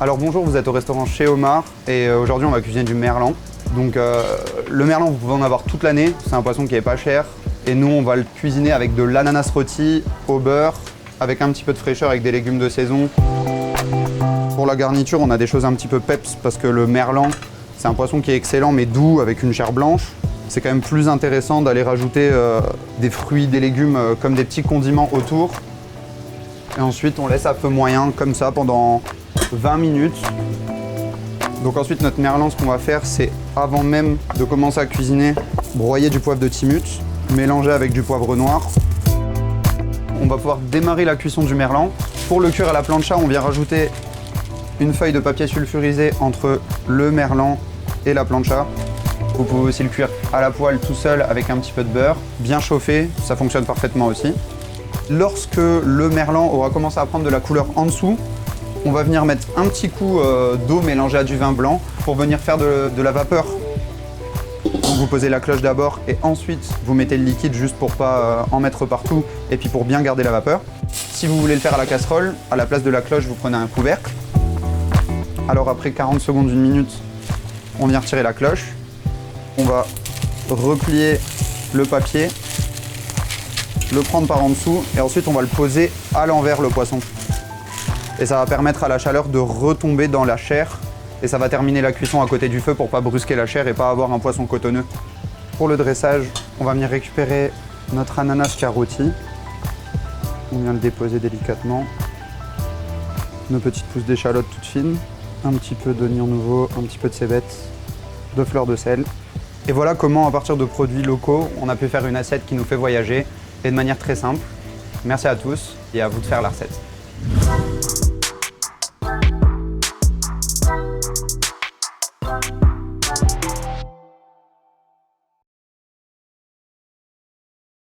Alors bonjour, vous êtes au restaurant Chez Omar et aujourd'hui on va cuisiner du merlan. Donc le merlan, vous pouvez en avoir toute l'année, c'est un poisson qui est pas cher. Et nous on va le cuisiner avec de l'ananas rôti au beurre, avec un petit peu de fraîcheur, avec des légumes de saison. Pour la garniture, on a des choses un petit peu peps parce que le merlan, c'est un poisson qui est excellent mais doux avec une chair blanche. C'est quand même plus intéressant d'aller rajouter des fruits, des légumes comme des petits condiments autour. Et ensuite, on laisse à feu moyen comme ça pendant 20 minutes. Donc ensuite, notre merlan, ce qu'on va faire, c'est avant même de commencer à cuisiner, broyer du poivre de Timut, mélanger avec du poivre noir. On va pouvoir démarrer la cuisson du merlan. Pour le cuire à la plancha, on vient rajouter une feuille de papier sulfurisé entre le merlan et la plancha. Vous pouvez aussi le cuire à la poêle tout seul avec un petit peu de beurre, bien chauffé, ça fonctionne parfaitement aussi. Lorsque le merlan aura commencé à prendre de la couleur en dessous, on va venir mettre un petit coup d'eau mélangée à du vin blanc pour venir faire de la vapeur. Donc vous posez la cloche d'abord et ensuite vous mettez le liquide juste pour pas en mettre partout et puis pour bien garder la vapeur. Si vous voulez le faire à la casserole, à la place de la cloche, vous prenez un couvercle. Alors après 40 secondes, 1 minute, on vient retirer la cloche. On va replier le papier, le prendre par en dessous et ensuite on va le poser à l'envers le poisson. Et ça va permettre à la chaleur de retomber dans la chair et ça va terminer la cuisson à côté du feu pour pas brusquer la chair et pas avoir un poisson cotonneux. Pour le dressage, on va venir récupérer notre ananas rôti. On vient le déposer délicatement. Nos petites pousses d'échalote toutes fines, un petit peu d'oignon nouveau, un petit peu de cébettes, de fleurs de sel. Et voilà comment, à partir de produits locaux, on a pu faire une assiette qui nous fait voyager et de manière très simple. Merci à tous et à vous de faire la recette.